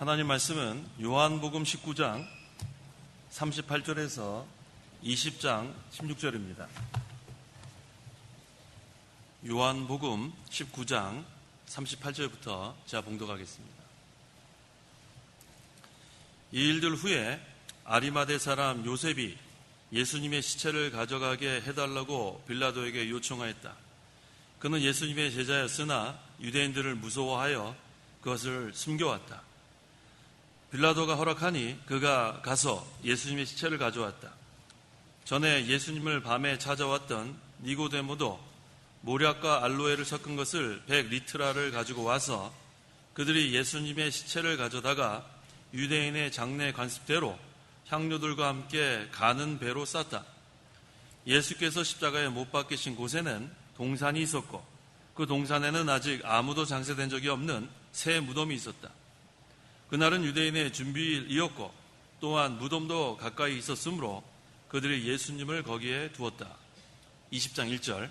하나님 말씀은 요한복음 19장 38절에서 20장 16절입니다. 요한복음 19장 38절부터 제가 봉독하겠습니다. 이 일들 후에 아리마대 사람 요셉이 예수님의 시체를 가져가게 해달라고 빌라도에게 요청하였다. 그는 예수님의 제자였으나 유대인들을 무서워하여 그것을 숨겨왔다. 빌라도가 허락하니 그가 가서 예수님의 시체를 가져왔다. 전에 예수님을 밤에 찾아왔던 니고데모도 모략과 알로에를 섞은 것을 100리트라를 가지고 와서 그들이 예수님의 시체를 가져다가 유대인의 장례 관습대로 향료들과 함께 가는 배로 쌌다. 예수께서 십자가에 못 박히신 곳에는 동산이 있었고 그 동산에는 아직 아무도 장사된 적이 없는 새 무덤이 있었다. 그날은 유대인의 준비일이었고 또한 무덤도 가까이 있었으므로 그들이 예수님을 거기에 두었다. 20장 1절.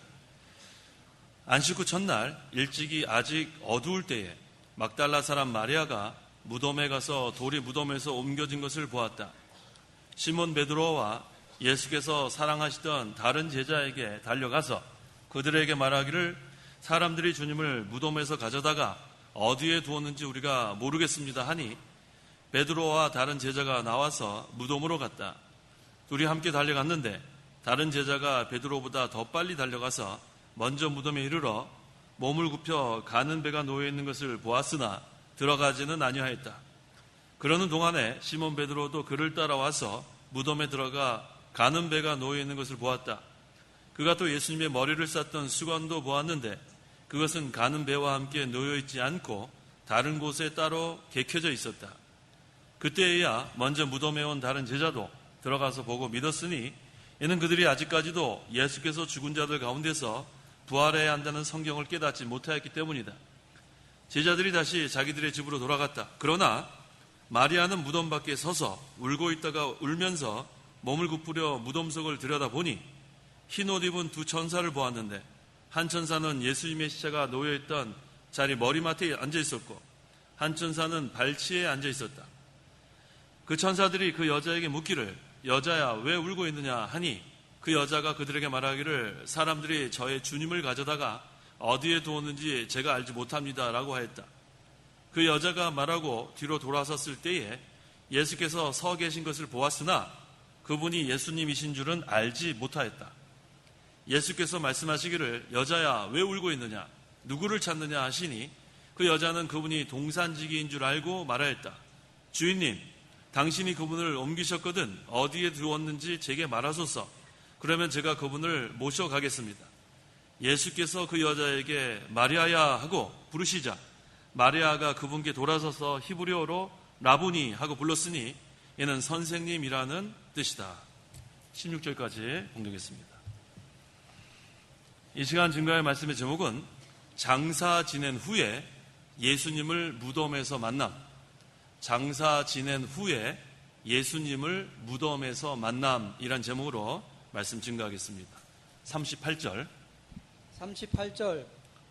안식 후 첫날 일찍이 아직 어두울 때에 막달라 사람 마리아가 무덤에 가서 돌이 무덤에서 옮겨진 것을 보았다. 시몬 베드로와 예수께서 사랑하시던 다른 제자에게 달려가서 그들에게 말하기를 사람들이 주님을 무덤에서 가져다가 어디에 두었는지 우리가 모르겠습니다 하니 베드로와 다른 제자가 나와서 무덤으로 갔다. 둘이 함께 달려갔는데 다른 제자가 베드로보다 더 빨리 달려가서 먼저 무덤에 이르러 몸을 굽혀 가는 배가 놓여있는 것을 보았으나 들어가지는 아니하였다. 그러는 동안에 시몬 베드로도 그를 따라와서 무덤에 들어가 가는 배가 놓여있는 것을 보았다. 그가 또 예수님의 머리를 쌌던 수건도 보았는데 그것은 가는 배와 함께 놓여있지 않고 다른 곳에 따로 개켜져 있었다. 그때에야 먼저 무덤에 온 다른 제자도 들어가서 보고 믿었으니 이는 그들이 아직까지도 예수께서 죽은 자들 가운데서 부활해야 한다는 성경을 깨닫지 못하였기 때문이다. 제자들이 다시 자기들의 집으로 돌아갔다. 그러나 마리아는 무덤 밖에 서서 울고 있다가 울면서 몸을 굽으려 무덤 속을 들여다보니 흰 옷 입은 두 천사를 보았는데 한 천사는 예수님의 시체가 놓여있던 자리 머리맡에 앉아있었고 한 천사는 발치에 앉아있었다. 그 천사들이 그 여자에게 묻기를 여자야 왜 울고 있느냐 하니 그 여자가 그들에게 말하기를 사람들이 저의 주님을 가져다가 어디에 두었는지 제가 알지 못합니다 라고 하였다. 그 여자가 말하고 뒤로 돌아섰을 때에 예수께서 서 계신 것을 보았으나 그분이 예수님이신 줄은 알지 못하였다. 예수께서 말씀하시기를 여자야 왜 울고 있느냐 누구를 찾느냐 하시니 그 여자는 그분이 동산지기인 줄 알고 말하였다. 주인님 당신이 그분을 옮기셨거든 어디에 두었는지 제게 말하소서. 그러면 제가 그분을 모셔가겠습니다. 예수께서 그 여자에게 마리아야 하고 부르시자 마리아가 그분께 돌아서서 히브리어로 라보니 하고 불렀으니 이는 선생님이라는 뜻이다. 16절까지 봉독했습니다. 이 시간 증거의 말씀의 제목은 장사 지낸 후에 예수님을 무덤에서 만남. 장사 지낸 후에 예수님을 무덤에서 만남이란 제목으로 말씀 증거하겠습니다. 38절.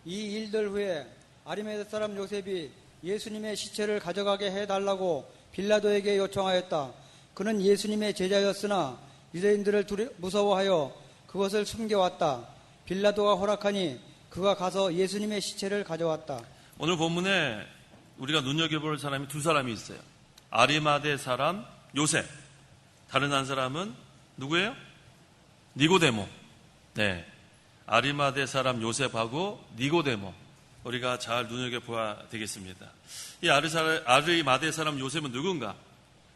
이 일들 후에 아리마대 사람 요셉이 예수님의 시체를 가져가게 해달라고 빌라도에게 요청하였다. 그는 예수님의 제자였으나 유대인들을 무서워하여 그것을 숨겨왔다. 빌라도가 허락하니 그가 가서 예수님의 시체를 가져왔다. 오늘 본문에 우리가 눈여겨볼 사람이 두 사람이 있어요. 아리마대 사람 요셉. 다른 한 사람은 누구예요? 니고데모. 네, 아리마대 사람 요셉하고 니고데모. 우리가 잘 눈여겨봐야 되겠습니다. 이 아리마대 사람 요셉은 누군가?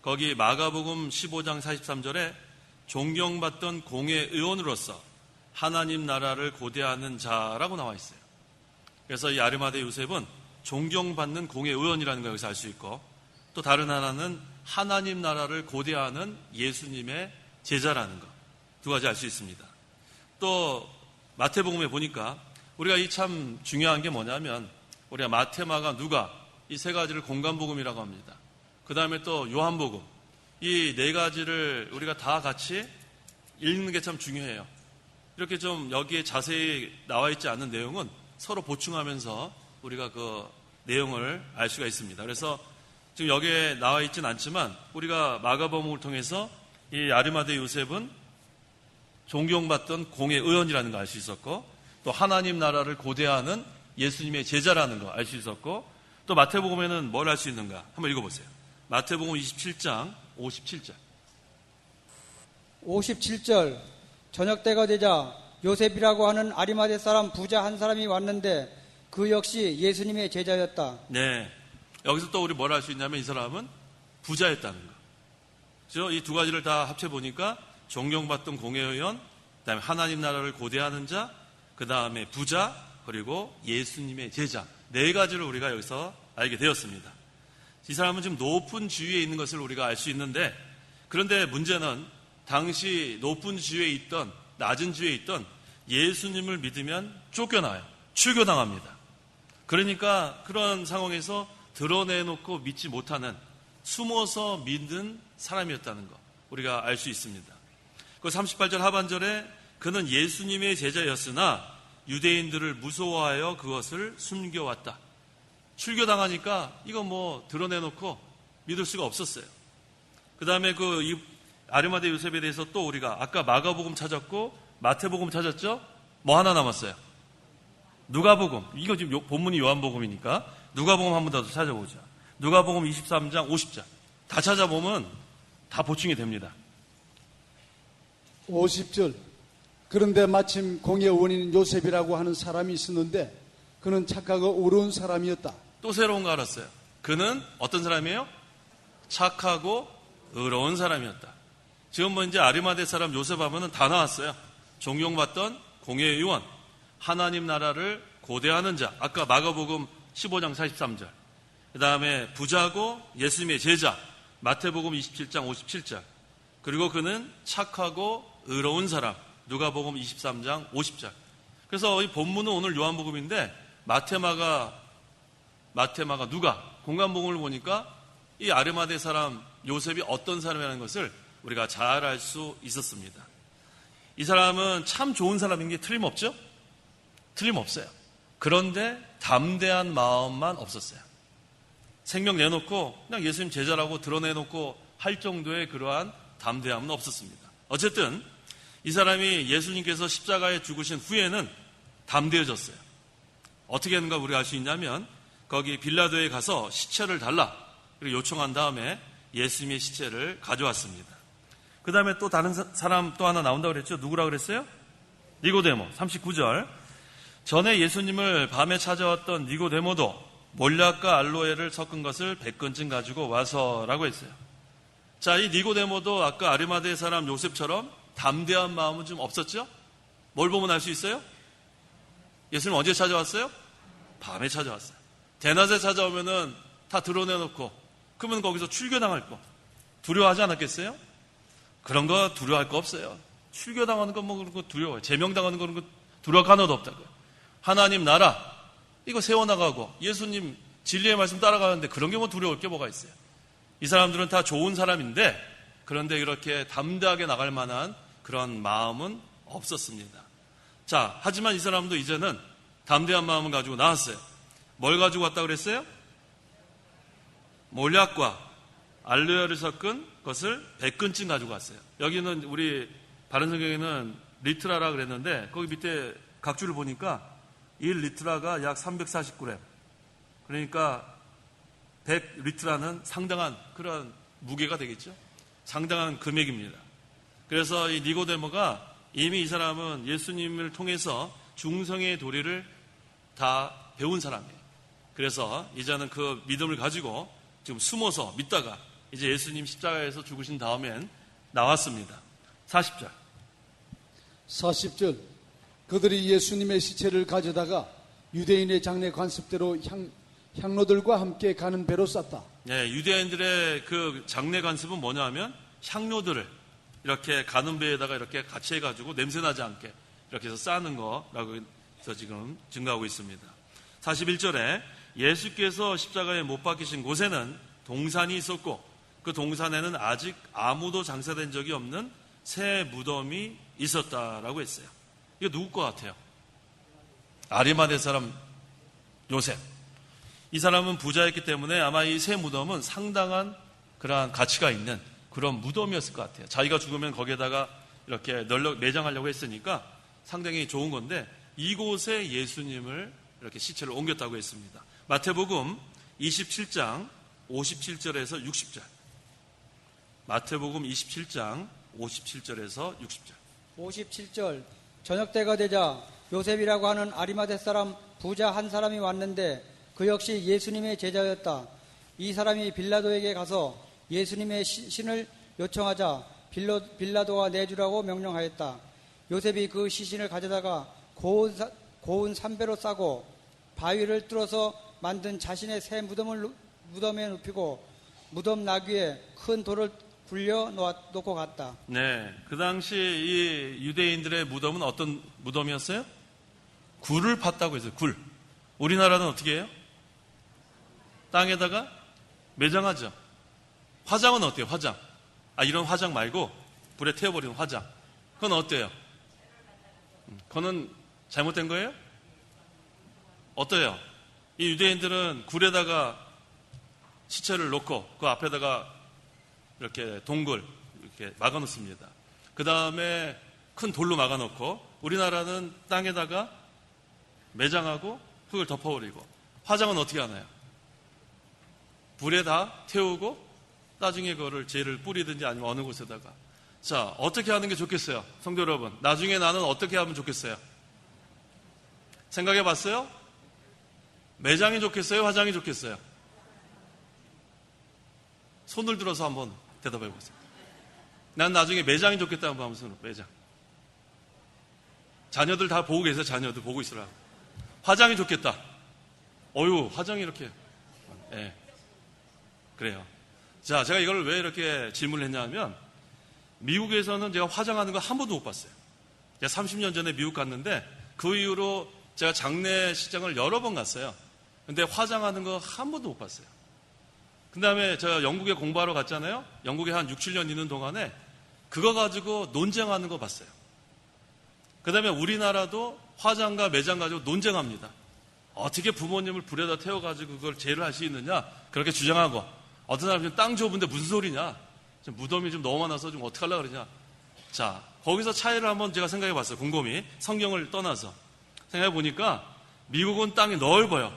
거기 마가복음 15장 43절에 존경받던 공회의원으로서 하나님 나라를 고대하는 자라고 나와 있어요. 그래서 이 아리마대 요셉은 존경받는 공회의원이라는 걸 여기서 알 수 있고 또 다른 하나는 하나님 나라를 고대하는 예수님의 제자라는 것. 두 가지 알 수 있습니다. 또 마태복음에 보니까 우리가 이 참 중요한 게 뭐냐면 우리가 마태, 마가, 누가 이 세 가지를 공간복음이라고 합니다. 그 다음에 또 요한복음. 이 네 가지를 우리가 다 같이 읽는 게 참 중요해요. 이렇게 좀 여기에 자세히 나와 있지 않은 내용은 서로 보충하면서 우리가 그 내용을 알 수가 있습니다. 그래서 지금 여기에 나와 있진 않지만 우리가 마가복음을 통해서 이 아리마대 요셉은 존경받던 공의 의원이라는 걸 알 수 있었고, 또 하나님 나라를 고대하는 예수님의 제자라는 거 알 수 있었고, 또 마태복음에는 뭘 알 수 있는가? 한번 읽어보세요. 마태복음 27장 57절. 57절 저녁 때가 되자 요셉이라고 하는 아리마대 사람 부자 한 사람이 왔는데 그 역시 예수님의 제자였다. 네. 여기서 또 우리 뭘 알 수 있냐면 이 사람은 부자였다는 거. 그렇죠? 이 두 가지를 다 합쳐보니까 존경받던 공회의원, 그 다음에 하나님 나라를 고대하는 자, 그 다음에 부자, 그리고 예수님의 제자. 네 가지를 우리가 여기서 알게 되었습니다. 이 사람은 지금 높은 지위에 있는 것을 우리가 알 수 있는데, 그런데 문제는 당시 높은 지위에 있던, 낮은 지위에 있던 예수님을 믿으면 쫓겨나요. 출교당합니다. 그러니까 그런 상황에서 드러내놓고 믿지 못하는, 숨어서 믿는 사람이었다는 거 우리가 알 수 있습니다. 그 38절 하반절에 그는 예수님의 제자였으나 유대인들을 무서워하여 그것을 숨겨왔다. 출교당하니까 이거 뭐 드러내놓고 믿을 수가 없었어요. 그 다음에 이 아리마대 요셉에 대해서 또 우리가 아까 마가복음 찾았고 마태복음 찾았죠? 뭐 하나 남았어요? 누가복음. 이거 지금 본문이 요한복음이니까 누가복음 한 번 더 찾아보자. 누가복음 23장 50절. 다 찾아보면 다 보충이 됩니다. 50절. 그런데 마침 공의 원인 요셉이라고 하는 사람이 있었는데 그는 착하고 의로운 사람이었다. 또 새로운 거 알았어요. 그는 어떤 사람이에요? 착하고 의로운 사람이었다. 지금 뭐 이제 아리마대 사람 요셉 하면은 다 나왔어요. 존경받던 공회의원, 하나님 나라를 고대하는 자, 아까 마가복음 15장 43절. 그 다음에 부자고 예수님의 제자, 마태복음 27장 57절. 그리고 그는 착하고 의로운 사람, 누가복음 23장 50절. 그래서 이 본문은 오늘 요한복음인데 마태마가 누가 공간복음을 보니까 이 아리마대 사람 요셉이 어떤 사람이라는 것을 우리가 잘 알 수 있었습니다. 이 사람은 참 좋은 사람인 게 틀림없죠? 틀림없어요. 그런데 담대한 마음만 없었어요. 생명 내놓고 그냥 예수님 제자라고 드러내놓고 할 정도의 그러한 담대함은 없었습니다. 어쨌든 이 사람이 예수님께서 십자가에 죽으신 후에는 담대해졌어요. 어떻게 하는가 우리가 알 수 있냐면 거기 빌라도에 가서 시체를 달라 그리고 요청한 다음에 예수님의 시체를 가져왔습니다. 그 다음에 또 다른 사람 또 하나 나온다고 그랬죠? 누구라고 그랬어요? 니고데모. 39절. 전에 예수님을 밤에 찾아왔던 니고데모도 몰약과 알로에를 섞은 것을 100근쯤 가지고 와서라고 했어요. 자, 이 니고데모도 아까 아리마대 사람 요셉처럼 담대한 마음은 좀 없었죠? 뭘 보면 알 수 있어요? 예수님 언제 찾아왔어요? 밤에 찾아왔어요. 대낮에 찾아오면은 다 드러내놓고 그러면 거기서 출교당할 거 두려워하지 않았겠어요? 그런 거 두려워할 거 없어요. 출교당하는 건 뭐 그런 거 두려워요. 제명당하는 거 그런 거 두려워할 거 하나도 없다고요. 하나님 나라 이거 세워나가고 예수님 진리의 말씀 따라가는데 그런 게 뭐 두려울 게 뭐가 있어요. 이 사람들은 다 좋은 사람인데 그런데 이렇게 담대하게 나갈 만한 그런 마음은 없었습니다. 자, 하지만 이 사람도 이제는 담대한 마음을 가지고 나왔어요. 뭘 가지고 왔다고 그랬어요? 몰약과 알로에를 섞은 것을 100근쯤 가지고 왔어요. 여기는 우리 바른 성경에는 리트라라 그랬는데 거기 밑에 각주를 보니까 1리트라가 약 349g. 그러니까 100리트라는 상당한 그런 무게가 되겠죠. 상당한 금액입니다. 그래서 이 니고데모가 이미 이 사람은 예수님을 통해서 중성의 도리를 다 배운 사람이에요. 그래서 이제는 그 믿음을 가지고 지금 숨어서 믿다가 이제 예수님 십자가에서 죽으신 다음엔 나왔습니다. 40절. 40절. 그들이 예수님의 시체를 가져다가 유대인의 장례 관습대로 향로들과 함께 가는 배로 쌌다. 네, 유대인들의 그 장례 관습은 뭐냐 하면 향료들을 이렇게 가는 배에다가 이렇게 같이 해가지고 냄새나지 않게 이렇게 해서 싸는 거라고 해서 지금 증거하고 있습니다. 41절에 예수께서 십자가에 못 박히신 곳에는 동산이 있었고 그 동산에는 아직 아무도 장사된 적이 없는 새 무덤이 있었다라고 했어요. 이거 누구 것 같아요? 아리마대 사람 요셉. 이 사람은 부자였기 때문에 아마 이 새 무덤은 상당한 그러한 가치가 있는 그런 무덤이었을 것 같아요. 자기가 죽으면 거기에다가 이렇게 매장하려고 했으니까 상당히 좋은 건데 이곳에 예수님을 이렇게 시체를 옮겼다고 했습니다. 마태복음 27장 57절에서 60절. 마태복음 27장 57절에서 60절. 57절 저녁 때가 되자 요셉이라고 하는 아리마대 사람 부자 한 사람이 왔는데 그 역시 예수님의 제자였다. 이 사람이 빌라도에게 가서 예수님의 시신을 요청하자 빌라도가 내주라고 명령하였다. 요셉이 그 시신을 가져다가 고운 삼배로 싸고 바위를 뚫어서 만든 자신의 새 무덤에 눕히고 무덤 나귀에 큰 돌을 굴려 놓고 갔다. 네, 그 당시 이 유대인들의 무덤은 어떤 무덤이었어요? 굴을 팠다고 했어요. 굴. 우리나라는 어떻게 해요? 땅에다가 매장하죠. 화장은 어때요? 화장. 이런 화장 말고 불에 태워버리는 화장. 그건 어때요? 그거는 잘못된 거예요? 어때요? 이 유대인들은 굴에다가 시체를 놓고 그 앞에다가 이렇게 동굴 이렇게 막아놓습니다. 그 다음에 큰 돌로 막아놓고 우리나라는 땅에다가 매장하고 흙을 덮어버리고 화장은 어떻게 하나요? 불에 다 태우고 나중에 그거를 재를 뿌리든지 아니면 어느 곳에다가. 자, 어떻게 하는 게 좋겠어요? 성도 여러분, 나중에 나는 어떻게 하면 좋겠어요? 생각해 봤어요? 매장이 좋겠어요? 화장이 좋겠어요? 손을 들어서 한번 대답해 보세요. 난 나중에 매장이 좋겠다 한번 하면서 매장. 자녀들 다 보고 계세요. 자녀들 보고 있으라고. 화장이 좋겠다. 어유, 화장이 이렇게. 네. 그래요. 자, 제가 이걸 왜 이렇게 질문을 했냐면 미국에서는 제가 화장하는 거 한 번도 못 봤어요. 제가 30년 전에 미국 갔는데 그 이후로 제가 장례식장을 여러 번 갔어요. 근데 화장하는 거 한 번도 못 봤어요. 그 다음에 제가 영국에 공부하러 갔잖아요. 영국에 한 6, 7년 있는 동안에 그거 가지고 논쟁하는 거 봤어요. 그 다음에 우리나라도 화장과 매장 가지고 논쟁합니다. 어떻게 부모님을 불에다 태워가지고 그걸 제를 할 수 있느냐 그렇게 주장하고 어떤 사람은 땅 좁은데 무슨 소리냐 좀 무덤이 좀 너무 많아서 좀 어떡하려고 그러냐. 자, 거기서 차이를 한번 제가 생각해 봤어요. 곰곰이 성경을 떠나서 생각해 보니까 미국은 땅이 넓어요.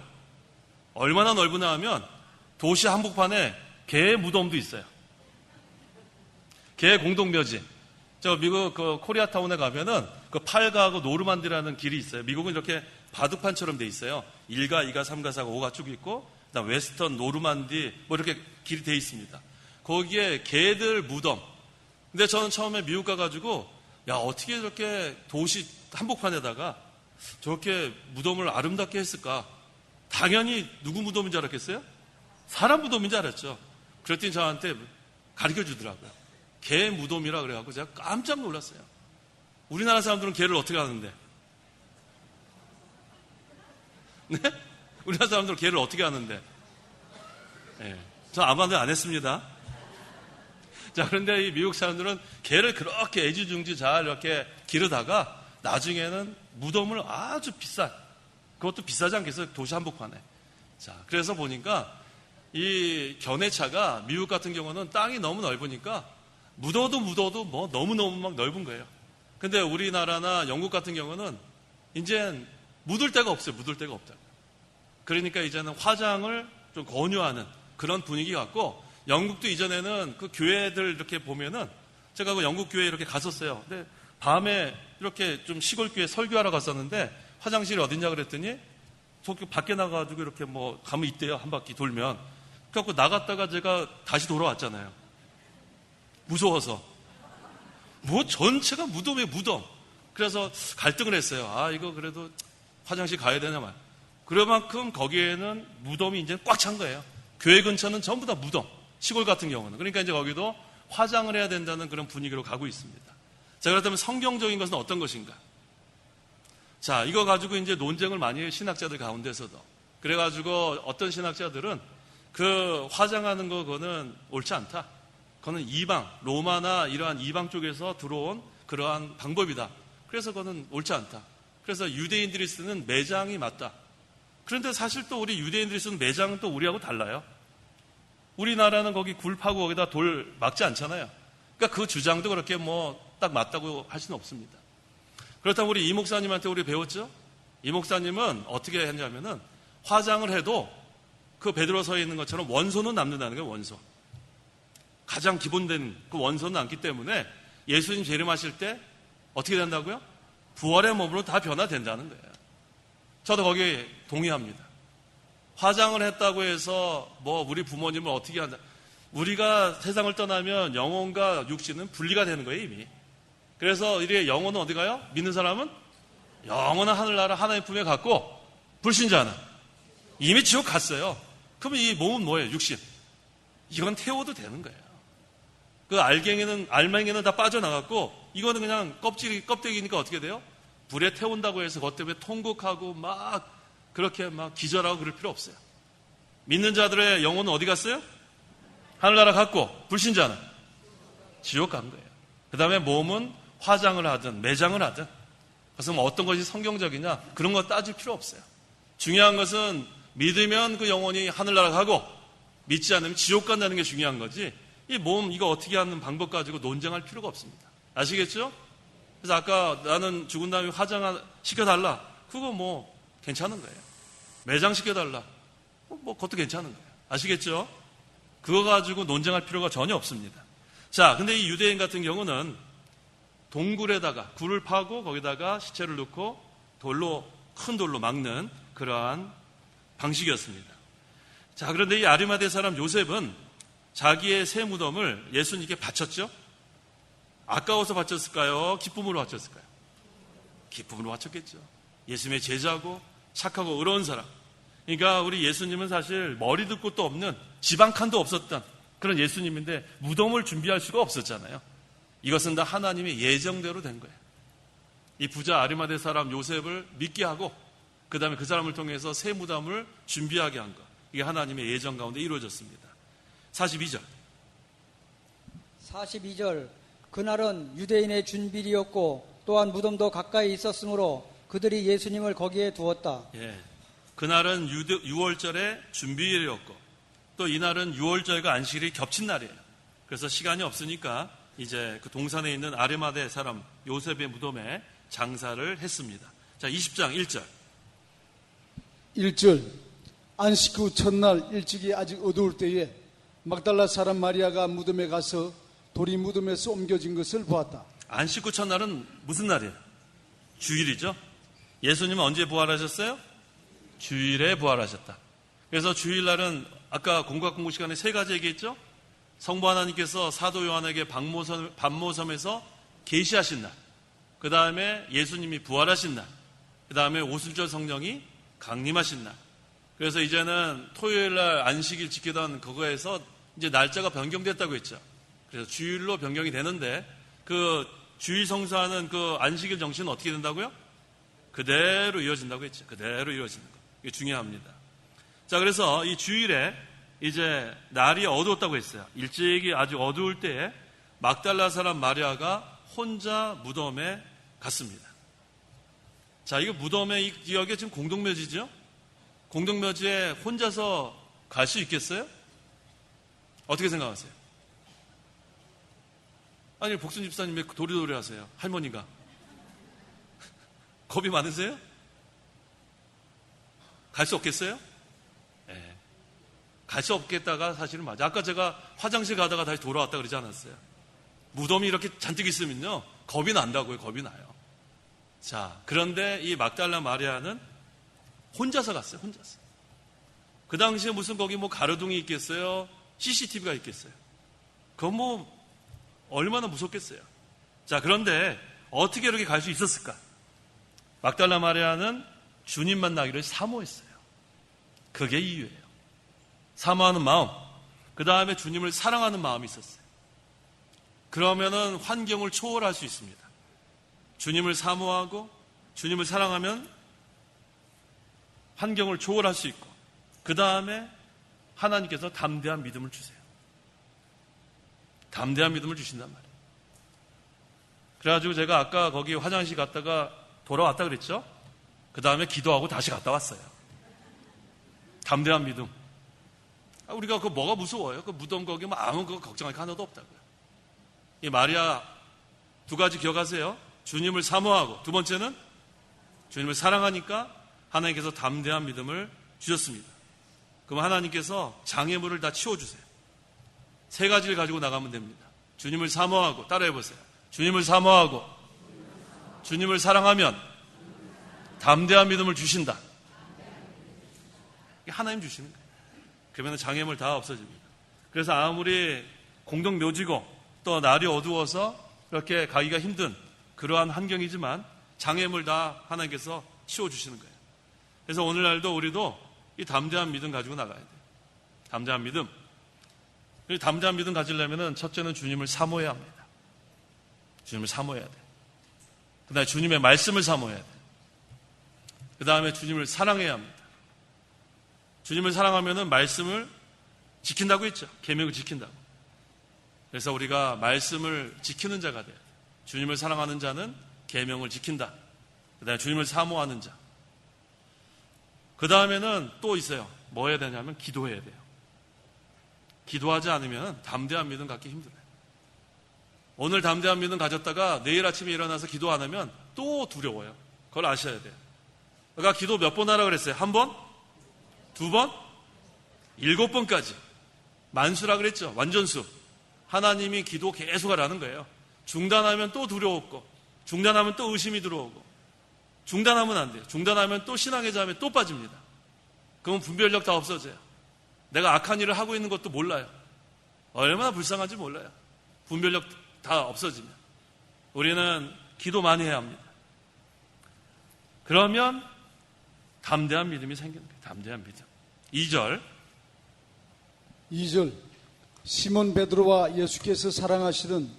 얼마나 넓으냐 하면 도시 한복판에 개 무덤도 있어요. 개 공동묘지. 저 미국 그 코리아타운에 가면은 그 8가하고 노르만디라는 길이 있어요. 미국은 이렇게 바둑판처럼 돼 있어요. 1가, 2가, 3가, 4가, 5가 쭉 있고 그다음 웨스턴, 노르만디 뭐 이렇게 길이 돼 있습니다. 거기에 개들 무덤. 근데 저는 처음에 미국 가가지고 야 어떻게 저렇게 도시 한복판에다가 저렇게 무덤을 아름답게 했을까? 당연히 누구 무덤인 줄 알았겠어요? 사람 무덤인 줄 알았죠. 그랬더니 저한테 가르쳐 주더라고요. 개 무덤이라 그래갖고 제가 깜짝 놀랐어요. 우리나라 사람들은 개를 어떻게 하는데? 네? 우리나라 사람들은 개를 어떻게 하는데? 네. 저 아무 말도 안 했습니다. 자, 그런데 이 미국 사람들은 개를 그렇게 애지중지 잘 이렇게 기르다가 나중에는 무덤을 아주 비싼, 그것도 비싸지 않겠어요? 도시 한복판에. 자, 그래서 보니까 이 견해차가 미국 같은 경우는 땅이 너무 넓으니까 묻어도 뭐 너무너무 막 넓은 거예요. 근데 우리나라나 영국 같은 경우는 이제 묻을 데가 없어요. 묻을 데가 없다. 그러니까 이제는 화장을 좀 권유하는 그런 분위기 같고 영국도 이전에는 그 교회들 이렇게 보면은 제가 그 영국 교회에 이렇게 갔었어요. 근데 밤에 이렇게 좀 시골 교회 설교하러 갔었는데 화장실이 어딨냐 그랬더니 밖에 나가가지고 이렇게 뭐 가면 있대요. 한 바퀴 돌면. 그래갖고 나갔다가 제가 다시 돌아왔잖아요. 무서워서. 뭐 전체가 무덤이에요, 무덤. 그래서 갈등을 했어요. 아, 이거 그래도 화장실 가야 되나 말. 그만큼 거기에는 무덤이 이제 꽉 찬 거예요. 교회 근처는 전부 다 무덤. 시골 같은 경우는. 그러니까 이제 거기도 화장을 해야 된다는 그런 분위기로 가고 있습니다. 자, 그렇다면 성경적인 것은 어떤 것인가? 자, 이거 가지고 이제 논쟁을 많이 해요. 신학자들 가운데서도. 그래가지고 어떤 신학자들은 그 화장하는 거 그거는 옳지 않다. 그거는 이방, 로마나 이러한 이방 쪽에서 들어온 그러한 방법이다. 그래서 그거는 옳지 않다. 그래서 유대인들이 쓰는 매장이 맞다. 그런데 사실 또 우리 유대인들이 쓰는 매장은 또 우리하고 달라요. 우리나라는 거기 굴 파고 거기다 돌 막지 않잖아요. 그러니까 그 주장도 그렇게 뭐 딱 맞다고 할 수는 없습니다. 그렇다면 우리 이 목사님한테 우리 배웠죠? 이 목사님은 어떻게 했냐면은 화장을 해도 그 베드로서에 있는 것처럼 원소는 남는다는 거예요. 원소. 가장 기본된 그 원소는 남기 때문에 예수님 재림하실 때 어떻게 된다고요? 부활의 몸으로 다 변화된다는 거예요. 저도 거기에 동의합니다. 화장을 했다고 해서 뭐 우리 부모님을 어떻게 한다. 우리가 세상을 떠나면 영혼과 육신은 분리가 되는 거예요, 이미. 그래서 이렇게 영혼은 어디 가요? 믿는 사람은 영원한 하늘나라 하나님 품에 갔고, 불신자는 이미 지옥 갔어요. 그러면 이 몸은 뭐예요? 육신. 이건 태워도 되는 거예요. 그 알맹이는 다 빠져나갔고, 이거는 그냥 껍데기니까 어떻게 돼요? 불에 태운다고 해서 그것 때문에 통곡하고 막 그렇게 막 기절하고 그럴 필요 없어요. 믿는 자들의 영혼은 어디 갔어요? 하늘나라 갔고, 불신자는 지옥 간 거예요. 그 다음에 몸은 화장을 하든 매장을 하든, 그래서 뭐 어떤 것이 성경적이냐 그런 거 따질 필요 없어요. 중요한 것은 믿으면 그 영혼이 하늘나라 가고, 믿지 않으면 지옥 간다는 게 중요한 거지, 이 몸 이거 어떻게 하는 방법 가지고 논쟁할 필요가 없습니다. 아시겠죠? 그래서 아까 나는 죽은 다음에 화장 시켜달라, 그거 뭐 괜찮은 거예요. 매장 시켜달라, 뭐 그것도 괜찮은 거예요. 아시겠죠? 그거 가지고 논쟁할 필요가 전혀 없습니다. 자, 근데 이 유대인 같은 경우는 동굴에다가 굴을 파고 거기다가 시체를 넣고 큰 돌로 막는 그러한 방식이었습니다. 자, 그런데 이 아리마대 사람 요셉은 자기의 새 무덤을 예수님께 바쳤죠? 아까워서 바쳤을까요? 기쁨으로 바쳤을까요? 기쁨으로 바쳤겠죠. 예수님의 제자고 착하고 의로운 사람. 그러니까 우리 예수님은 사실 머리도 끝도 없는, 지방칸도 없었던 그런 예수님인데 무덤을 준비할 수가 없었잖아요. 이것은 다 하나님의 예정대로 된 거예요. 이 부자 아리마대 사람 요셉을 믿게 하고, 그 다음에 그 사람을 통해서 새 무덤을 준비하게 한 것, 이게 하나님의 예정 가운데 이루어졌습니다. 42절. 그날은 유대인의 준비일이었고 또한 무덤도 가까이 있었으므로 그들이 예수님을 거기에 두었다. 예, 그날은 6월절의 준비일이었고 또 이날은 6월절과 안식일이 겹친 날이에요. 그래서 시간이 없으니까 이제 그 동산에 있는 아리마대 사람 요셉의 무덤에 장사를 했습니다. 자, 20장 1절. 1절. 안식 후 첫날 일찍이 아직 어두울 때에 막달라 사람 마리아가 무덤에 가서 돌이 무덤에서 옮겨진 것을 보았다. 안식 후 첫날은 무슨 날이에요? 주일이죠. 예수님은 언제 부활하셨어요? 주일에 부활하셨다. 그래서 주일날은 아까 공부 시간에 세 가지 얘기했죠. 성부 하나님께서 사도 요한에게 반모섬에서 계시하신 날, 그 다음에 예수님이 부활하신 날, 그 다음에 오순절 성령이 강림하신 날. 그래서 이제는 토요일날 안식일 지키던 그거에서 이제 날짜가 변경됐다고 했죠. 그래서 주일로 변경이 되는데, 그 주일 성수하는 그 안식일 정신은 어떻게 된다고요? 그대로 이어진다고 했죠. 그대로 이어지는 거. 이게 중요합니다. 자, 그래서 이 주일에 이제 날이 어두웠다고 했어요. 일찍이 아주 어두울 때에 막달라 사람 마리아가 혼자 무덤에 갔습니다. 자, 이거 무덤에 여기가 지금 공동묘지죠? 공동묘지에 혼자서 갈 수 있겠어요? 어떻게 생각하세요? 아니, 복순 집사님 왜 도리도리 하세요? 할머니가. 겁이 많으세요? 갈 수 없겠어요? 네. 갈 수 없겠다가 사실은 맞아. 아까 제가 화장실 가다가 다시 돌아왔다 그러지 않았어요? 무덤이 이렇게 잔뜩 있으면요, 겁이 난다고요. 겁이 나요. 자, 그런데 이 막달라 마리아는 혼자서 갔어요. 혼자서. 그 당시에 무슨 거기 뭐 가로등이 있겠어요? CCTV가 있겠어요? 그건 뭐 얼마나 무섭겠어요. 자, 그런데 어떻게 이렇게 갈 수 있었을까? 막달라 마리아는 주님 만나기를 사모했어요. 그게 이유예요. 사모하는 마음, 그 다음에 주님을 사랑하는 마음이 있었어요. 그러면은 환경을 초월할 수 있습니다. 주님을 사모하고 주님을 사랑하면 환경을 초월할 수 있고, 그 다음에 하나님께서 담대한 믿음을 주세요. 담대한 믿음을 주신단 말이에요. 그래가지고 제가 아까 거기 화장실 갔다가 돌아왔다 그랬죠? 그 다음에 기도하고 다시 갔다 왔어요. 담대한 믿음. 우리가 그 뭐가 무서워요? 그 무덤 거기 뭐 아무 거 걱정할 게 하나도 없다고요. 이 마리아 두 가지 기억하세요. 주님을 사모하고 두 번째는 주님을 사랑하니까 하나님께서 담대한 믿음을 주셨습니다. 그럼 하나님께서 장애물을 다 치워주세요. 세 가지를 가지고 나가면 됩니다. 주님을 사모하고, 따라해보세요. 주님을 사모하고 주님을 사랑하면 담대한 믿음을 주신다. 이게 하나님 주시는 거예요. 그러면 장애물 다 없어집니다. 그래서 아무리 공동묘지고 또 날이 어두워서 이렇게 가기가 힘든 그러한 환경이지만 장애물 다 하나님께서 치워주시는 거예요. 그래서 오늘날도 우리도 이 담대한 믿음 가지고 나가야 돼요. 담대한 믿음. 이 담대한 믿음 가지려면 첫째는 주님을 사모해야 합니다. 주님을 사모해야 돼요. 그 다음에 주님의 말씀을 사모해야 돼요. 그 다음에 주님을 사랑해야 합니다. 주님을 사랑하면 말씀을 지킨다고 했죠. 계명을 지킨다고. 그래서 우리가 말씀을 지키는 자가 돼요. 주님을 사랑하는 자는 계명을 지킨다. 그 다음에 주님을 사모하는 자. 그 다음에는 또 있어요. 뭐 해야 되냐면 기도해야 돼요. 기도하지 않으면 담대한 믿음 갖기 힘들어요. 오늘 담대한 믿음 가졌다가 내일 아침에 일어나서 기도 안 하면 또 두려워요. 그걸 아셔야 돼요. 그러니까 기도 몇 번 하라 그랬어요? 한 번? 두 번? 7번까지. 만수라 그랬죠. 완전수. 하나님이 기도 계속 하라는 거예요. 중단하면 또 두려웠고, 중단하면 또 의심이 들어오고, 중단하면 안 돼요. 중단하면 또 신앙의 잠에 또 빠집니다. 그러면 분별력 다 없어져요. 내가 악한 일을 하고 있는 것도 몰라요. 얼마나 불쌍한지 몰라요. 분별력 다 없어지면. 우리는 기도 많이 해야 합니다. 그러면 담대한 믿음이 생기는 거예요. 담대한 믿음. 2절. 2절 시몬 베드로와 예수께서 사랑하시던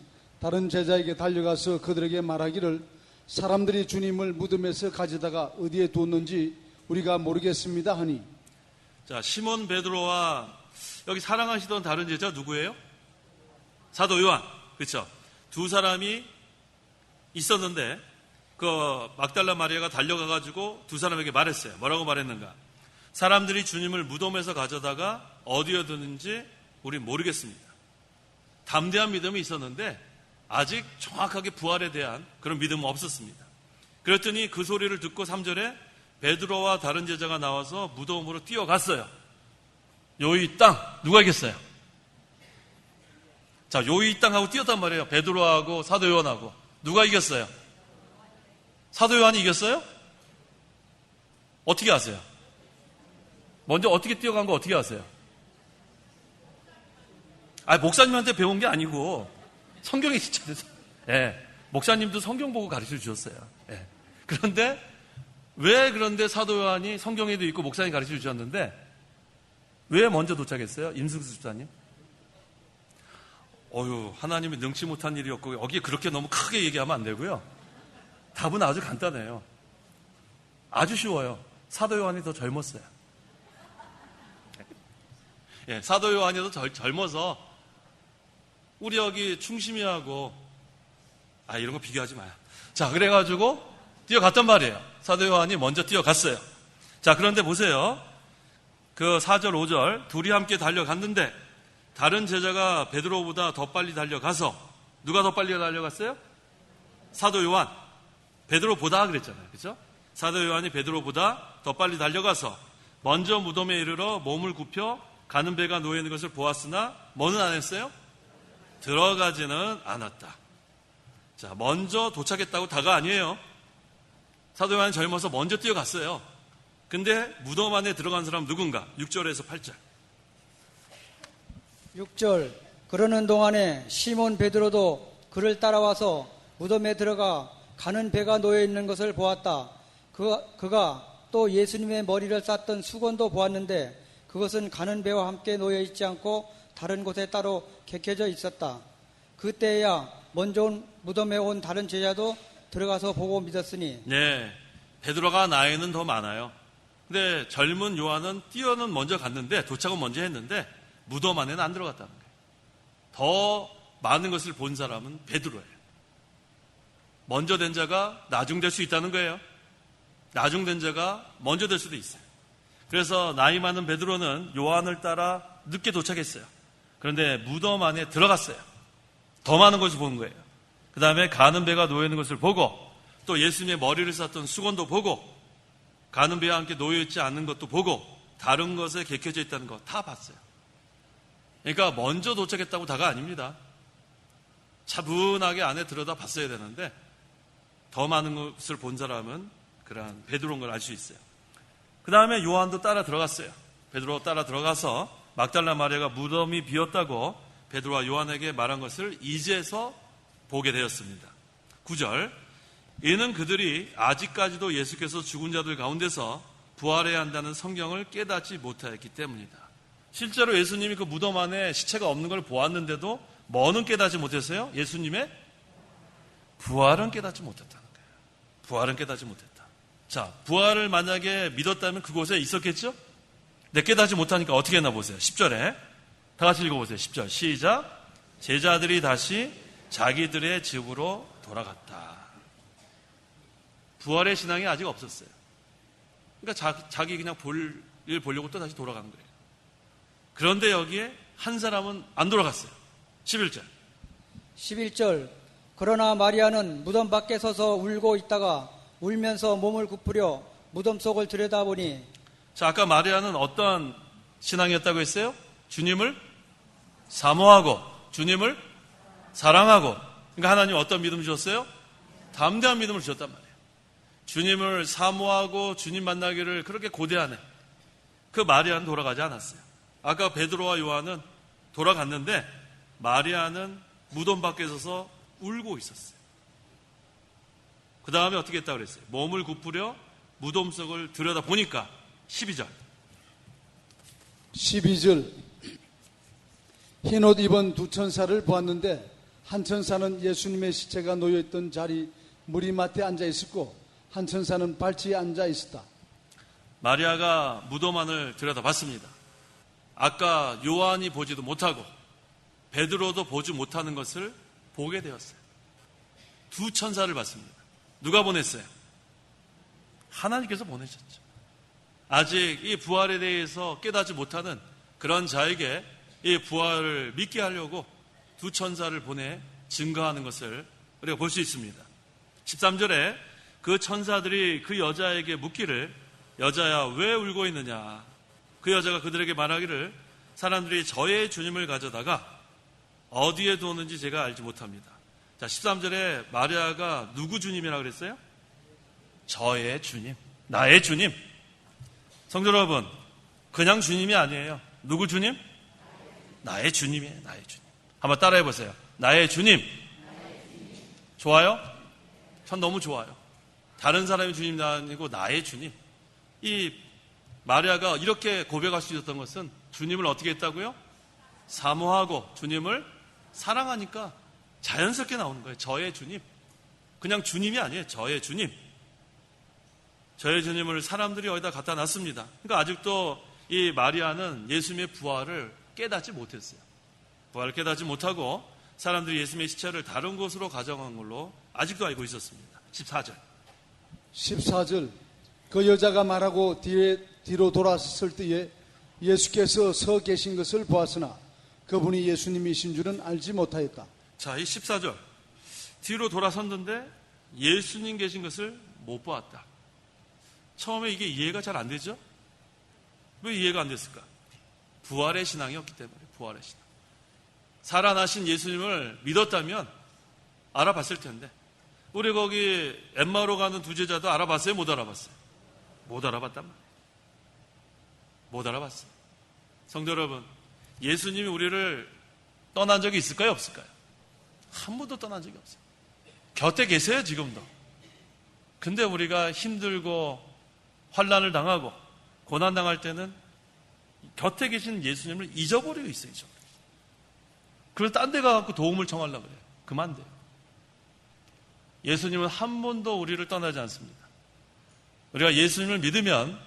다른 제자에게 달려가서 그들에게 말하기를 사람들이 주님을 무덤에서 가져다가 어디에 두었는지 우리가 모르겠습니다 하니. 자, 시몬 베드로와 여기 사랑하시던 다른 제자 누구예요? 사도 요한. 그렇죠? 두 사람이 있었는데 그 막달라 마리아가 달려가가지고 두 사람에게 말했어요. 뭐라고 말했는가? 사람들이 주님을 무덤에서 가져다가 어디에 두는지 우리 모르겠습니다. 담대한 믿음이 있었는데 아직 정확하게 부활에 대한 그런 믿음은 없었습니다. 그랬더니 그 소리를 듣고 3절에 베드로와 다른 제자가 나와서 무덤으로 뛰어갔어요. 요이 땅 누가 이겼어요? 자, 요이 땅하고 뛰었단 말이에요. 베드로하고 사도 요한하고. 누가 이겼어요? 사도 요한이 이겼어요? 어떻게 아세요? 먼저 어떻게 뛰어간 거 어떻게 아세요? 목사님한테 배운 게 아니고 성경에 진짜 목사님도 성경 보고 가르쳐 주셨어요. 그런데 그런데 사도 요한이 성경에도 있고 목사님 가르쳐 주셨는데 왜 먼저 도착했어요? 임승수 집사님? 하나님이 능치 못한 일이었고 여기에 그렇게 너무 크게 얘기하면 안 되고요. 답은 아주 간단해요. 아주 쉬워요. 사도 요한이 더 젊었어요. 사도 요한이 더 젊어서 우리 여기 충심이하고 이런 거 비교하지 마요. 자, 그래가지고 뛰어갔단 말이에요. 사도 요한이 먼저 뛰어갔어요. 자, 그런데 보세요. 그 4절 5절 둘이 함께 달려갔는데 다른 제자가 베드로보다 더 빨리 달려가서 누가 더 빨리 달려갔어요? 사도 요한. 베드로보다 그랬잖아요. 그렇죠? 사도 요한이 베드로보다 더 빨리 달려가서 먼저 무덤에 이르러 몸을 굽혀 가는 배가 놓여 있는 것을 보았으나 뭐는 안 했어요? 들어가지는 않았다. 자, 먼저 도착했다고 다가 아니에요. 사도 요한이 젊어서 먼저 뛰어갔어요. 근데 무덤 안에 들어간 사람 누군가? 6절에서 8절. 6절 그러는 동안에 시몬 베드로도 그를 따라와서 무덤에 들어가 가는 배가 놓여 있는 것을 보았다. 그가 또 예수님의 머리를 쌌던 수건도 보았는데 그것은 가는 배와 함께 놓여 있지 않고 다른 곳에 따로 객해져 있었다. 그때야 먼저 무덤에 온 다른 제자도 들어가서 보고 믿었으니. 네, 베드로가 나이는 더 많아요. 근데 젊은 요한은 뛰어는 먼저 갔는데 도착은 먼저 했는데 무덤 안에는 안 들어갔다는 거예요. 더 많은 것을 본 사람은 베드로예요. 먼저 된 자가 나중 될 수 있다는 거예요. 나중 된 자가 먼저 될 수도 있어요. 그래서 나이 많은 베드로는 요한을 따라 늦게 도착했어요. 그런데 무덤 안에 들어갔어요. 더 많은 것을 본 거예요. 그 다음에 가는 배가 놓여있는 것을 보고, 또 예수님의 머리를 쌌던 수건도 보고, 가는 배와 함께 놓여있지 않는 것도 보고, 다른 것에 객혀져 있다는 거 다 봤어요. 그러니까 먼저 도착했다고 다가 아닙니다. 차분하게 안에 들여다 봤어야 되는데 더 많은 것을 본 사람은 그러한 베드로인 걸 알 수 있어요. 그 다음에 요한도 따라 들어갔어요. 베드로 따라 들어가서 막달라 마리아가 무덤이 비었다고 베드로와 요한에게 말한 것을 이제서 보게 되었습니다. 9절, 이는 그들이 아직까지도 예수께서 죽은 자들 가운데서 부활해야 한다는 성경을 깨닫지 못하였기 때문이다. 실제로 예수님이 그 무덤 안에 시체가 없는 걸 보았는데도 뭐는 깨닫지 못했어요? 예수님의 부활은 깨닫지 못했다는 거예요. 부활은 깨닫지 못했다. 자, 부활을 만약에 믿었다면 그곳에 있었겠죠? 근데 깨닫지 못하니까 어떻게 했나 보세요. 10절에 다 같이 읽어보세요. 10절 시작. 제자들이 다시 자기들의 집으로 돌아갔다. 부활의 신앙이 아직 없었어요. 그러니까 자기 그냥 일 보려고 또 다시 돌아간 거예요. 그런데 여기에 한 사람은 안 돌아갔어요. 11절. 11절 그러나 마리아는 무덤 밖에 서서 울고 있다가 울면서 몸을 굽으려 무덤 속을 들여다보니. 자, 아까 마리아는 어떤 신앙이었다고 했어요? 주님을 사모하고 주님을 사랑하고. 그러니까 하나님 어떤 믿음 주셨어요? 담대한 믿음을 주셨단 말이에요. 주님을 사모하고 주님 만나기를 그렇게 고대하네. 그 마리아는 돌아가지 않았어요. 아까 베드로와 요한은 돌아갔는데 마리아는 무덤 밖에 서서 울고 있었어요. 그 다음에 어떻게 했다고 그랬어요? 몸을 굽으려 무덤 속을 들여다 보니까 12절. 12절 흰옷 입은 두 천사를 보았는데 한 천사는 예수님의 시체가 놓여있던 자리 무리맡에 앉아 있었고 한 천사는 발치에 앉아 있었다. 마리아가 무덤 안을 들여다봤습니다. 아까 요한이 보지도 못하고 베드로도 보지 못하는 것을 보게 되었어요. 두 천사를 봤습니다. 누가 보냈어요? 하나님께서 보내셨죠. 아직 이 부활에 대해서 깨닫지 못하는 그런 자에게 이 부활을 믿게 하려고 두 천사를 보내 증거하는 것을 우리가 볼 수 있습니다. 13절에 그 천사들이 그 여자에게 묻기를 여자야 왜 울고 있느냐. 그 여자가 그들에게 말하기를 사람들이 저의 주님을 가져다가 어디에 두었는지 제가 알지 못합니다. 자, 13절에 마리아가 누구 주님이라고 그랬어요? 저의 주님, 나의 주님. 성도 여러분, 그냥 주님이 아니에요. 누구 주님? 나의 주님이에요. 나의 주님. 한번 따라해 보세요. 나의 주님. 좋아요? 전 너무 좋아요. 다른 사람의 주님이 아니고 나의 주님. 이 마리아가 이렇게 고백할 수 있었던 것은 주님을 어떻게 했다고요? 사모하고 주님을 사랑하니까 자연스럽게 나오는 거예요. 저의 주님. 그냥 주님이 아니에요. 저의 주님. 저의 주님을 사람들이 어디다 갖다 놨습니다. 그러니까 아직도 이 마리아는 예수님의 부활을 깨닫지 못했어요. 부활을 깨닫지 못하고 사람들이 예수님의 시체를 다른 곳으로 가져간 걸로 아직도 알고 있었습니다. 14절. 14절 그 여자가 말하고 뒤로 돌아섰을 때에 예수께서 서 계신 것을 보았으나 그분이 예수님이신 줄은 알지 못하였다. 자, 이 14절. 뒤로 돌아섰는데 예수님 계신 것을 못 보았다. 처음에 이게 이해가 잘 안 되죠? 왜 이해가 안 됐을까? 부활의 신앙이 없기 때문에. 부활의 신앙. 살아나신 예수님을 믿었다면 알아봤을 텐데 우리 거기 엠마오로 가는 두 제자도 알아봤어요? 못 알아봤어요? 못 알아봤단 말이에요. 못 알아봤어요. 성도 여러분, 예수님이 우리를 떠난 적이 있을까요? 없을까요? 한 번도 떠난 적이 없어요. 곁에 계세요, 지금도. 근데 우리가 힘들고 환난을 당하고 고난당할 때는 곁에 계신 예수님을 잊어버리고 있어요. 그래서 딴 데 가서 도움을 청하려고 그래요. 그만 돼요. 예수님은 한 번도 우리를 떠나지 않습니다. 우리가 예수님을 믿으면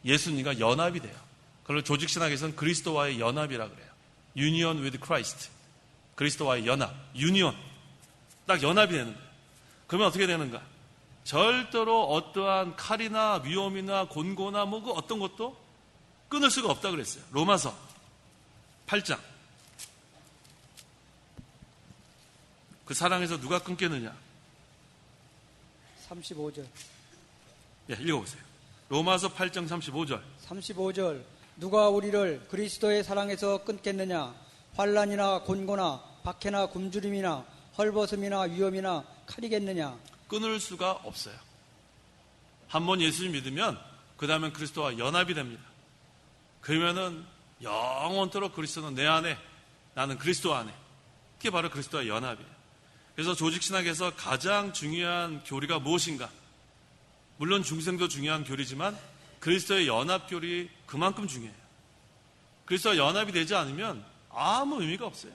예수님과 연합이 돼요. 그걸 조직신학에서는 그리스도와의 연합이라고 그래요. Union with Christ. 그리스도와의 연합. 유니온. 딱 연합이 되는 거예요. 그러면 어떻게 되는가? 절대로 어떠한 칼이나 위험이나 곤고나 뭐 그 어떤 것도 끊을 수가 없다 그랬어요. 로마서 8장. 그 사랑에서 누가 끊겠느냐? 35절. 예, 읽어보세요. 로마서 8장 35절. 35절. 누가 우리를 그리스도의 사랑에서 끊겠느냐? 환난이나 곤고나 박해나 굶주림이나 헐벗음이나 위험이나 칼이겠느냐? 끊을 수가 없어요. 한번 예수님 믿으면 그 다음엔 그리스도와 연합이 됩니다. 그러면은 영원토록 그리스도는 내 안에, 나는 그리스도 안에. 그게 바로 그리스도와 연합이에요. 그래서 조직신학에서 가장 중요한 교리가 무엇인가? 물론 중생도 중요한 교리지만 그리스도의 연합 교리 그만큼 중요해요. 그리스도와 연합이 되지 않으면 아무 의미가 없어요.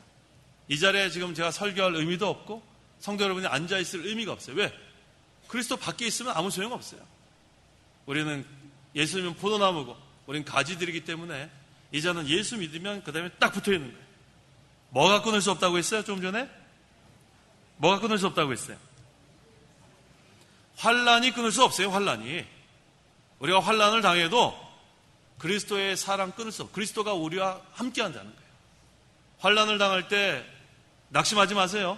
이 자리에 지금 제가 설교할 의미도 없고 성도 여러분이 앉아있을 의미가 없어요. 왜? 그리스도 밖에 있으면 아무 소용없어요. 우리는 예수님은 포도나무고 우리는 가지들이기 때문에 이제는 예수 믿으면 그 다음에 딱 붙어있는 거예요. 뭐가 끊을 수 없다고 했어요? 좀 전에? 뭐가 끊을 수 없다고 했어요? 환란이 끊을 수 없어요. 환란이. 우리가 환란을 당해도 그리스도의 사랑 끊을 수 없어요. 그리스도가 우리와 함께 한다는 거예요. 환란을 당할 때 낙심하지 마세요.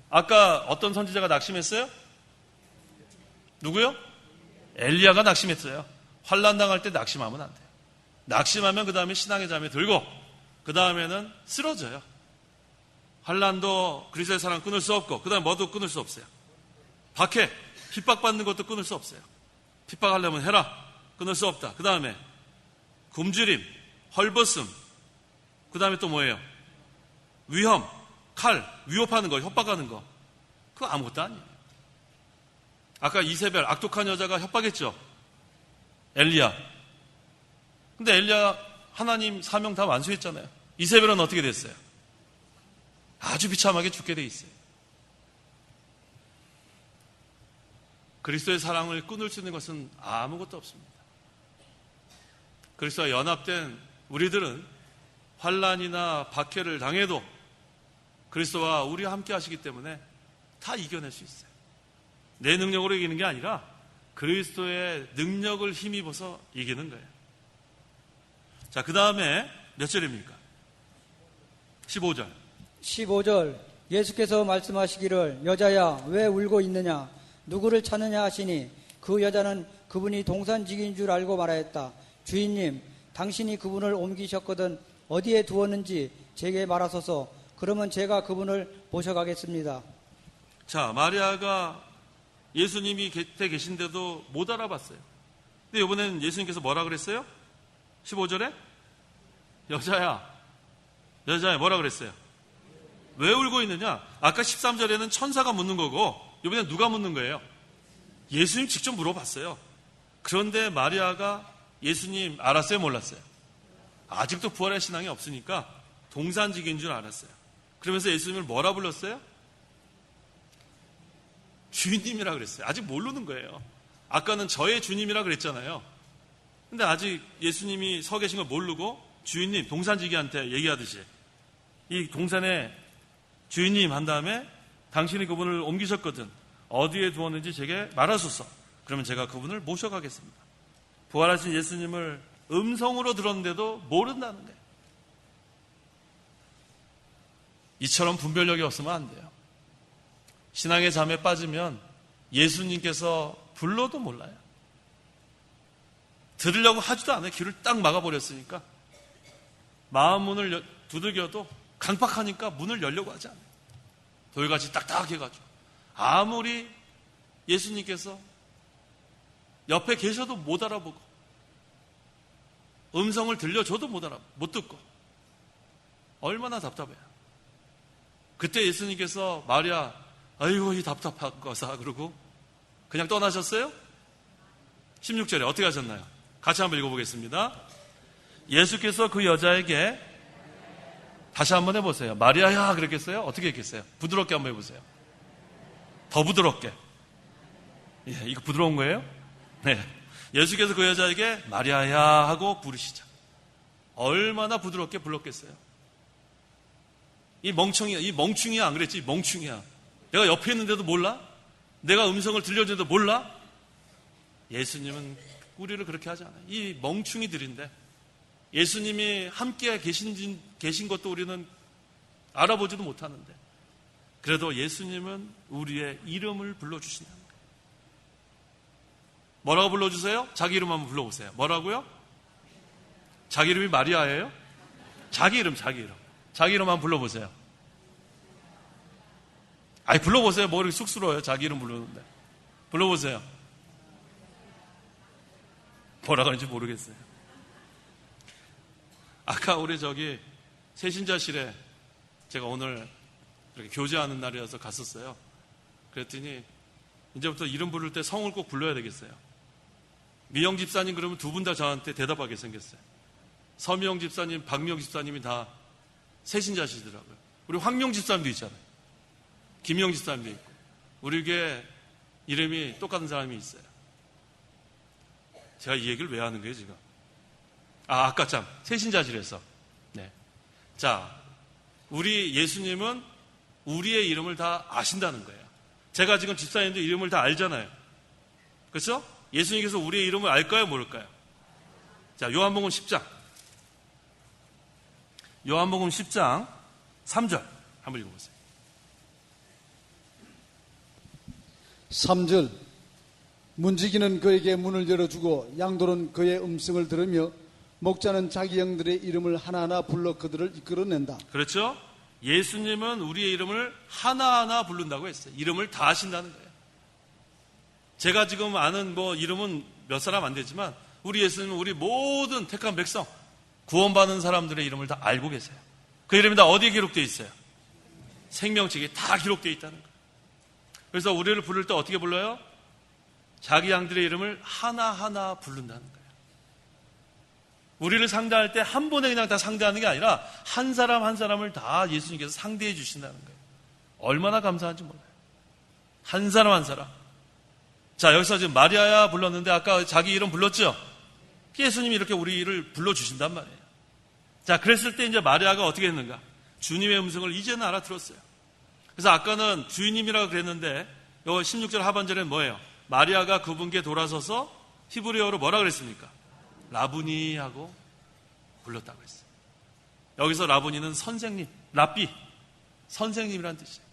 아까 어떤 선지자가 낙심했어요? 누구요? 엘리야가 낙심했어요. 환란 당할 때 낙심하면 안 돼요. 낙심하면 그 다음에 신앙의 잠에 들고 그 다음에는 쓰러져요. 환란도 그리스도의 사랑 끊을 수 없고 그 다음에 뭐도 끊을 수 없어요. 박해, 핍박받는 것도 끊을 수 없어요. 핍박하려면 해라. 끊을 수 없다. 그 다음에 굶주림, 헐벗음, 그 다음에 또 뭐예요? 위험, 칼, 위협하는 거, 협박하는 거. 그거 아무것도 아니에요. 아까 이세벨, 악독한 여자가 협박했죠. 엘리야. 근데 엘리야 하나님 사명 다 완수했잖아요. 이세벨은 어떻게 됐어요? 아주 비참하게 죽게 돼 있어요. 그리스도의 사랑을 끊을 수 있는 것은 아무것도 없습니다. 그리스도와 연합된 우리들은 환난이나 박해를 당해도 그리스도와 우리와 함께 하시기 때문에 다 이겨낼 수 있어요. 내 능력으로 이기는 게 아니라 그리스도의 능력을 힘입어서 이기는 거예요. 자, 그 다음에 몇 절입니까? 15절. 15절. 예수께서 말씀하시기를 여자야 왜 울고 있느냐? 누구를 찾느냐 하시니 그 여자는 그분이 동산직인 줄 알고 말하였다. 주인님, 당신이 그분을 옮기셨거든 어디에 두었는지 제게 말하소서. 그러면 제가 그분을 모셔가겠습니다. 자, 마리아가 예수님이 곁에 계신데도 못 알아봤어요. 근데 이번에는 예수님께서 뭐라 그랬어요? 15절에? 여자야 뭐라 그랬어요? 왜 울고 있느냐? 아까 13절에는 천사가 묻는 거고 이번엔 누가 묻는 거예요? 예수님 직접 물어봤어요. 그런데 마리아가 예수님 알았어요? 몰랐어요? 아직도 부활의 신앙이 없으니까 동산직인 줄 알았어요. 그러면서 예수님을 뭐라 불렀어요? 주인님이라 그랬어요. 아직 모르는 거예요. 아까는 저의 주님이라 그랬잖아요. 근데 아직 예수님이 서 계신 걸 모르고 주인님, 동산지기한테 얘기하듯이 이 동산에 주인님 한 다음에 당신이 그분을 옮기셨거든 어디에 두었는지 제게 말하소서. 그러면 제가 그분을 모셔가겠습니다. 부활하신 예수님을 음성으로 들었는데도 모른다는 거예요. 이처럼 분별력이 없으면 안 돼요. 신앙의 잠에 빠지면 예수님께서 불러도 몰라요. 들으려고 하지도 않아요. 귀를 딱 막아버렸으니까. 마음 문을 두들겨도 강박하니까 문을 열려고 하지 않아요. 돌같이 딱딱해가지고. 아무리 예수님께서 옆에 계셔도 못 알아보고 음성을 들려줘도 못 듣고 얼마나 답답해요. 그때 예수님께서 마리아 아이고 이 답답한 거사 그러고 그냥 떠나셨어요? 16절에 어떻게 하셨나요? 같이 한번 읽어보겠습니다. 예수께서 그 여자에게 다시 한번 해보세요. 마리아야 그랬겠어요? 어떻게 했겠어요? 부드럽게 한번 해보세요. 더 부드럽게. 예, 이거 부드러운 거예요? 네. 예수께서 그 여자에게 마리아야 하고 부르시자. 얼마나 부드럽게 불렀겠어요? 이 멍충이야 안 그랬지? 멍충이야. 내가 옆에 있는데도 몰라? 내가 음성을 들려주는데도 몰라? 예수님은 우리를 그렇게 하지 않아요. 이 멍충이들인데 예수님이 함께 계신 것도 우리는 알아보지도 못하는데 그래도 예수님은 우리의 이름을 불러주신다는 거예요. 뭐라고 불러주세요? 자기 이름 한번 불러보세요. 뭐라고요? 자기 이름이 마리아예요? 자기 이름. 자기 이름 한번 불러보세요. 아니, 불러보세요. 뭐 이렇게 쑥스러워요. 자기 이름 부르는데. 불러보세요. 뭐라 그런지 모르겠어요. 아까 우리 세신자실에 제가 오늘 이렇게 교제하는 날이어서 갔었어요. 그랬더니 이제부터 이름 부를 때 성을 꼭 불러야 되겠어요. 미영 집사님 그러면 두 분 다 저한테 대답하게 생겼어요. 서미영 집사님, 박미영 집사님이 다 세신자시더라고요. 우리 황명 집사님도 있잖아요. 김영 집사님도 있고. 우리 교회 이름이 똑같은 사람이 있어요. 제가 이 얘기를 왜 하는 거예요, 지금? 아까 참, 세신자실에서. 네. 자, 우리 예수님은 우리의 이름을 다 아신다는 거예요. 제가 지금 집사님도 이름을 다 알잖아요. 그렇죠? 예수님께서 우리의 이름을 알까요, 모를까요? 자, 요한복음 10장. 요한복음 10장 3절 한번 읽어보세요. 3절 문지기는 그에게 문을 열어주고 양들은 그의 음성을 들으며 목자는 자기 양들의 이름을 하나하나 불러 그들을 이끌어낸다. 그렇죠? 예수님은 우리의 이름을 하나하나 부른다고 했어요. 이름을 다 아신다는 거예요. 제가 지금 아는 이름은 몇 사람 안 되지만 우리 예수님은 우리 모든 택한 백성, 구원받은 사람들의 이름을 다 알고 계세요. 그 이름이 다 어디에 기록되어 있어요? 생명책에 다 기록되어 있다는 거예요. 그래서 우리를 부를 때 어떻게 불러요? 자기 양들의 이름을 하나하나 부른다는 거예요. 우리를 상대할 때 한 번에 그냥 다 상대하는 게 아니라 한 사람 한 사람을 다 예수님께서 상대해 주신다는 거예요. 얼마나 감사한지 몰라요. 한 사람 한 사람. 자, 여기서 지금 마리아야 불렀는데 아까 자기 이름 불렀죠? 예수님이 이렇게 우리를 불러주신단 말이에요. 자, 그랬을 때 이제 마리아가 어떻게 했는가? 주님의 음성을 이제는 알아들었어요. 그래서 아까는 주인님이라고 그랬는데 요 16절 하반절에는 뭐예요? 마리아가 그분께 돌아서서 히브리어로 뭐라 그랬습니까? 라부니 하고 불렀다고 했어요. 여기서 라부니는 선생님, 랍비, 선생님이란 뜻이에요.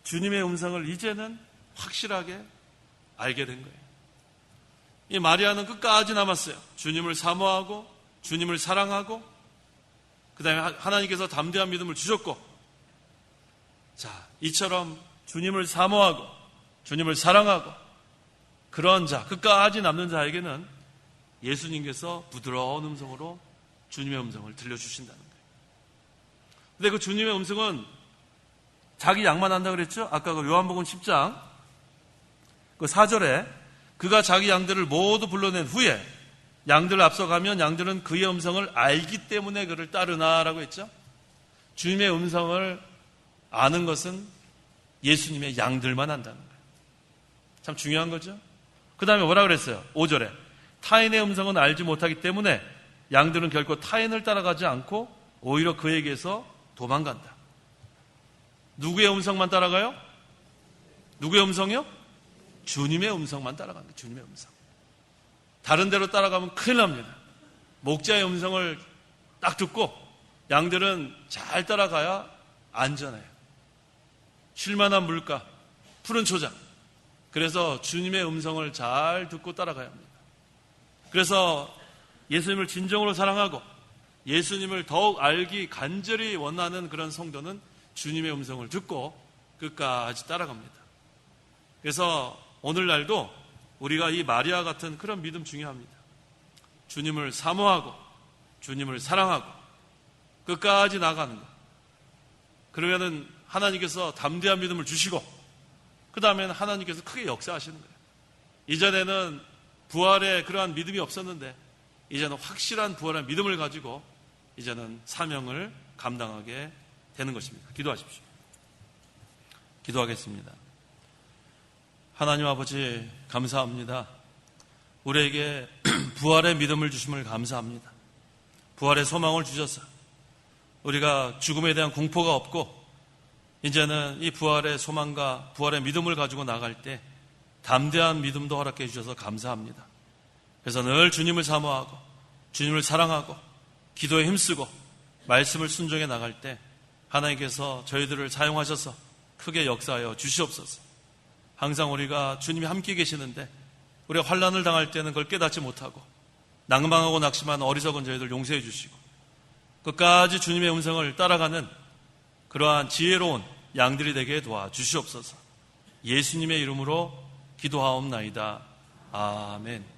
주님의 음성을 이제는 확실하게 알게 된 거예요. 이 마리아는 끝까지 남았어요. 주님을 사모하고 주님을 사랑하고 그 다음에 하나님께서 담대한 믿음을 주셨고, 자, 이처럼 주님을 사모하고 주님을 사랑하고 그런 자, 끝까지 남는 자에게는 예수님께서 부드러운 음성으로 주님의 음성을 들려주신다는 거예요. 근데 그 주님의 음성은 자기 양만 한다고 그랬죠? 아까 그 요한복음 10장 그 4절에 그가 자기 양들을 모두 불러낸 후에 양들을 앞서가면 양들은 그의 음성을 알기 때문에 그를 따르나라고 했죠? 주님의 음성을 아는 것은 예수님의 양들만 한다는 거예요. 참 중요한 거죠? 그 다음에 뭐라 그랬어요? 5절에 타인의 음성은 알지 못하기 때문에 양들은 결코 타인을 따라가지 않고 오히려 그에게서 도망간다. 누구의 음성만 따라가요? 누구의 음성이요? 주님의 음성만 따라가는 거예요. 주님의 음성. 다른 데로 따라가면 큰일 납니다. 목자의 음성을 딱 듣고 양들은 잘 따라가야 안전해요. 쉴만한 물가, 푸른 초장. 그래서 주님의 음성을 잘 듣고 따라가야 합니다. 그래서 예수님을 진정으로 사랑하고 예수님을 더욱 알기 간절히 원하는 그런 성도는 주님의 음성을 듣고 끝까지 따라갑니다. 그래서 오늘날도 우리가 이 마리아 같은 그런 믿음 중요합니다. 주님을 사모하고 주님을 사랑하고 끝까지 나가는 것. 그러면은 하나님께서 담대한 믿음을 주시고 그 다음에는 하나님께서 크게 역사하시는 거예요. 이전에는 부활의 그러한 믿음이 없었는데 이제는 확실한 부활의 믿음을 가지고 이제는 사명을 감당하게 되는 것입니다. 기도하십시오. 기도하겠습니다. 하나님 아버지 감사합니다. 우리에게 부활의 믿음을 주심을 감사합니다. 부활의 소망을 주셔서 우리가 죽음에 대한 공포가 없고 이제는 이 부활의 소망과 부활의 믿음을 가지고 나갈 때 담대한 믿음도 허락해 주셔서 감사합니다. 그래서 늘 주님을 사모하고 주님을 사랑하고 기도에 힘쓰고 말씀을 순종해 나갈 때 하나님께서 저희들을 사용하셔서 크게 역사하여 주시옵소서. 항상 우리가 주님이 함께 계시는데 우리가 환난을 당할 때는 그걸 깨닫지 못하고 낭망하고 낙심한 어리석은 저희들 용서해 주시고 끝까지 주님의 음성을 따라가는 그러한 지혜로운 양들이 되게 도와주시옵소서. 예수님의 이름으로 기도하옵나이다. 아멘.